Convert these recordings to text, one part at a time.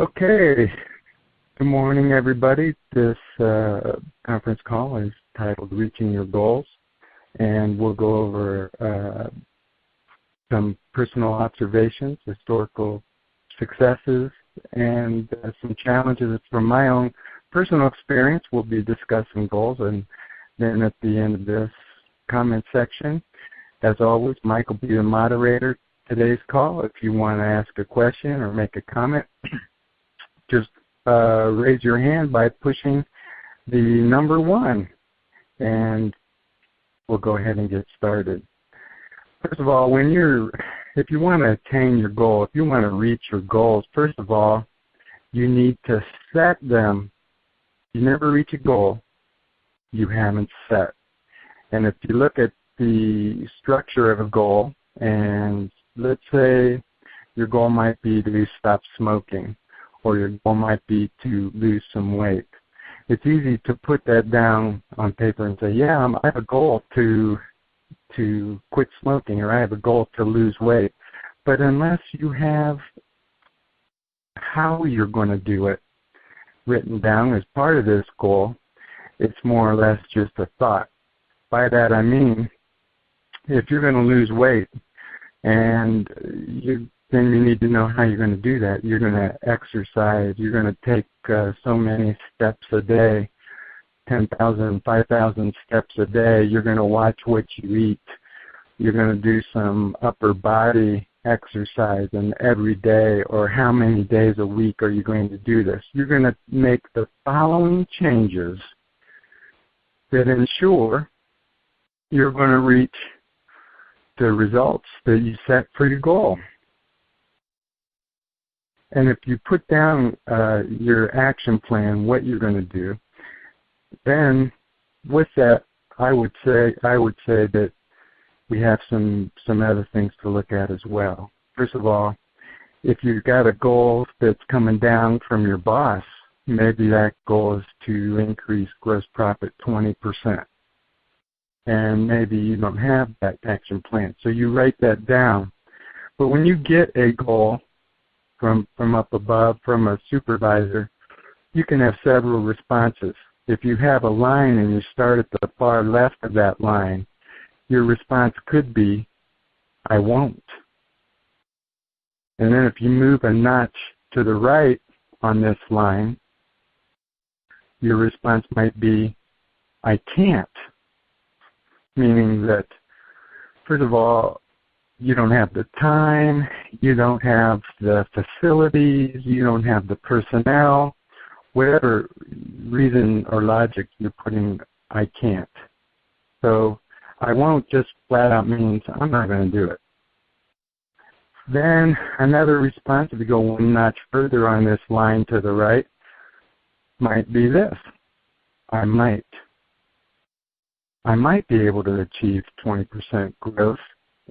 Okay, good morning, everybody. This conference call is titled Reaching Your Goals, and we'll go over some personal observations, historical successes, and some challenges from my own personal experience. We'll be discussing goals, and then at the end of this comment section, as always, Mike will be the moderator today's call. If you want to ask a question or make a comment, just raise your hand by pushing the number 1, and we'll go ahead and get started. First of all, if you want to attain your goal, if you want to reach your goals, first of all, you need to set them. You never reach a goal you haven't set. And if you look at the structure of a goal, and let's say your goal might be to stop smoking, or your goal might be to lose some weight. It's easy to put that down on paper and say, yeah, I have a goal to quit smoking, or I have a goal to lose weight. But unless you have how you're going to do it written down as part of this goal, it's more or less just a thought. By that I mean, if you're going to lose weight, and then you need to know how you're going to do that. You're going to exercise. You're going to take so many steps a day, 10,000, 5,000 steps a day. You're going to watch what you eat. You're going to do some upper body exercise, and every day, or how many days a week are you going to do this? You're going to make the following changes that ensure you're going to reach the results that you set for your goal. And if you put down your action plan, what you're going to do, then with that, I would say that we have some other things to look at as well. First of all, if you've got a goal that's coming down from your boss, maybe that goal is to increase gross profit 20%. And maybe you don't have that action plan. So you write that down. But when you get a goal from up above, from a supervisor, you can have several responses. If you have a line and you start at the far left of that line, your response could be, I won't. And then if you move a notch to the right on this line, your response might be, I can't. Meaning that, first of all, you don't have the time, you don't have the facilities, you don't have the personnel, whatever reason or logic you're putting, I can't. So I won't just flat out means I'm not going to do it. Then another response, if you go one notch further on this line to the right, might be this, I might. I might be able to achieve 20% growth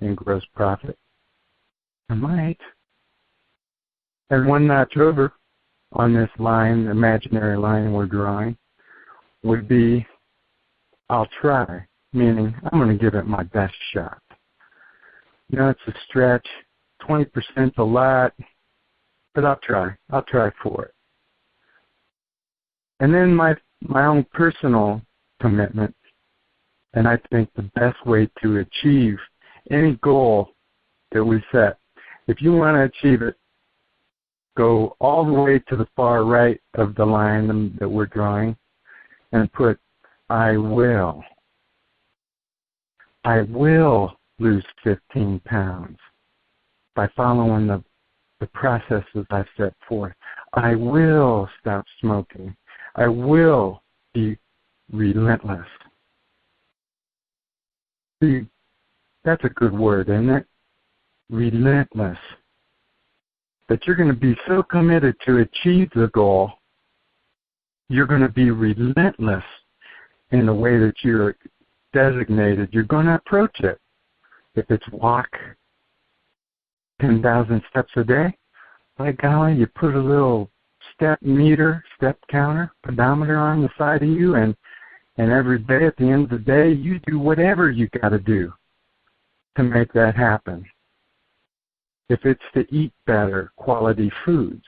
in gross profit. I might. And one notch over on this line, the imaginary line we're drawing, would be, I'll try, meaning I'm going to give it my best shot. You know, it's a stretch. 20%'s a lot, but I'll try. I'll try for it. And then my own personal commitment, and I think the best way to achieve any goal that we set, if you want to achieve it, go all the way to the far right of the line that we're drawing and put, I will. I will lose 15 pounds by following the processes I've set forth. I will stop smoking. I will be relentless. See, that's a good word, isn't it? Relentless. That you're going to be so committed to achieve the goal, you're going to be relentless in the way that you're designated. You're going to approach it. If it's walk 10,000 steps a day, by golly, you put a little step meter, step counter, pedometer on the side of you, and every day at the end of the day, you do whatever you got to do to make that happen. If it's to eat better quality foods,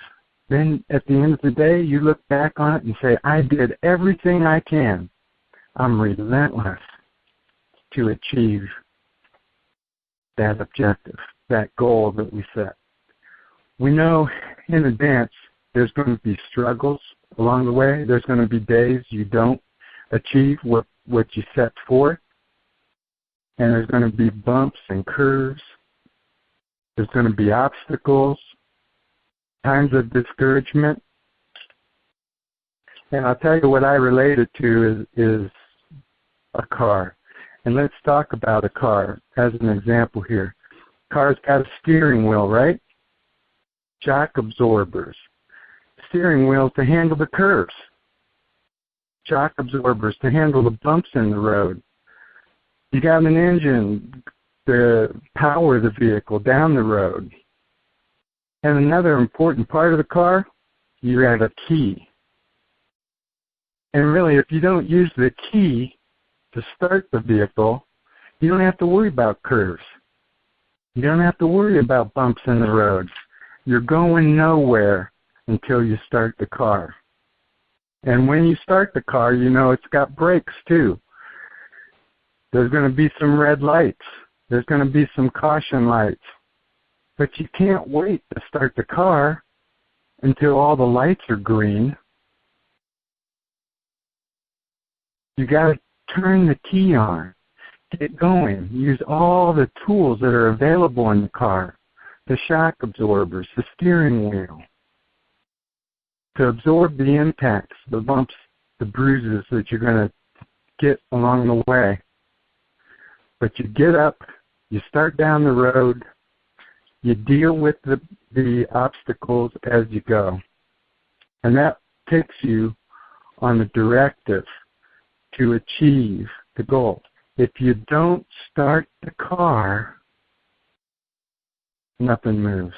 then at the end of the day, you look back on it and say, I did everything I can. I'm relentless to achieve that objective, that goal that we set. We know in advance there's going to be struggles along the way. There's going to be days you don't achieve what you set forth. And there's going to be bumps and curves. There's going to be obstacles, times of discouragement. And I'll tell you what I relate it to is a car. And let's talk about a car as an example here. Car's got a steering wheel, right? Shock absorbers. Steering wheel to handle the curves. Shock absorbers to handle the bumps in the road. You got an engine to power the vehicle down the road. And another important part of the car, you have a key. And really, if you don't use the key to start the vehicle, you don't have to worry about curves. You don't have to worry about bumps in the road. You're going nowhere until you start the car. And when you start the car, you know it's got brakes too. There's going to be some red lights. There's going to be some caution lights. But you can't wait to start the car until all the lights are green. You got to turn the key on. Get going. Use all the tools that are available in the car. The shock absorbers, the steering wheel, to absorb the impacts, the bumps, the bruises that you're going to get along the way. But you get up, you start down the road, you deal with the obstacles as you go. And that takes you on the directive to achieve the goal. If you don't start the car, nothing moves.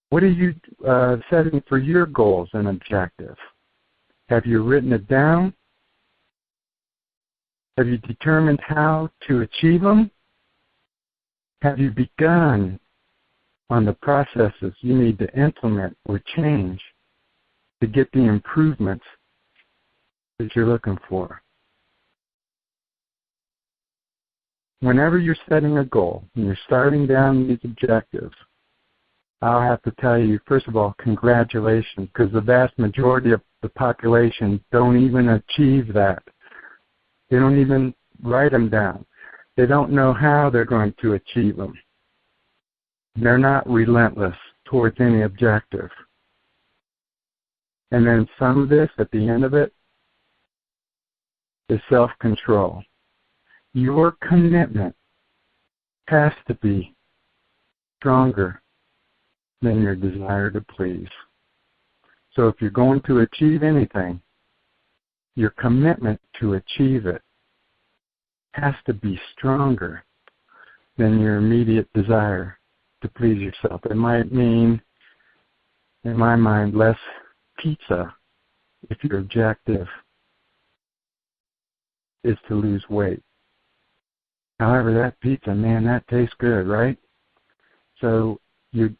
What are you setting for your goals and objectives? Have you written it down? Have you determined how to achieve them? Have you begun on the processes you need to implement or change to get the improvements that you're looking for? Whenever you're setting a goal and you're starting down these objectives, I'll have to tell you, first of all, congratulations, because the vast majority of the population don't even achieve that. They don't even write them down. They don't know how they're going to achieve them. They're not relentless towards any objective. And then some of this, at the end of it, is self-control. Your commitment has to be stronger than your desire to please. So if you're going to achieve anything, your commitment to achieve it has to be stronger than your immediate desire to please yourself. It might mean, in my mind, less pizza if your objective is to lose weight. However, that pizza, man, that tastes good, right? So you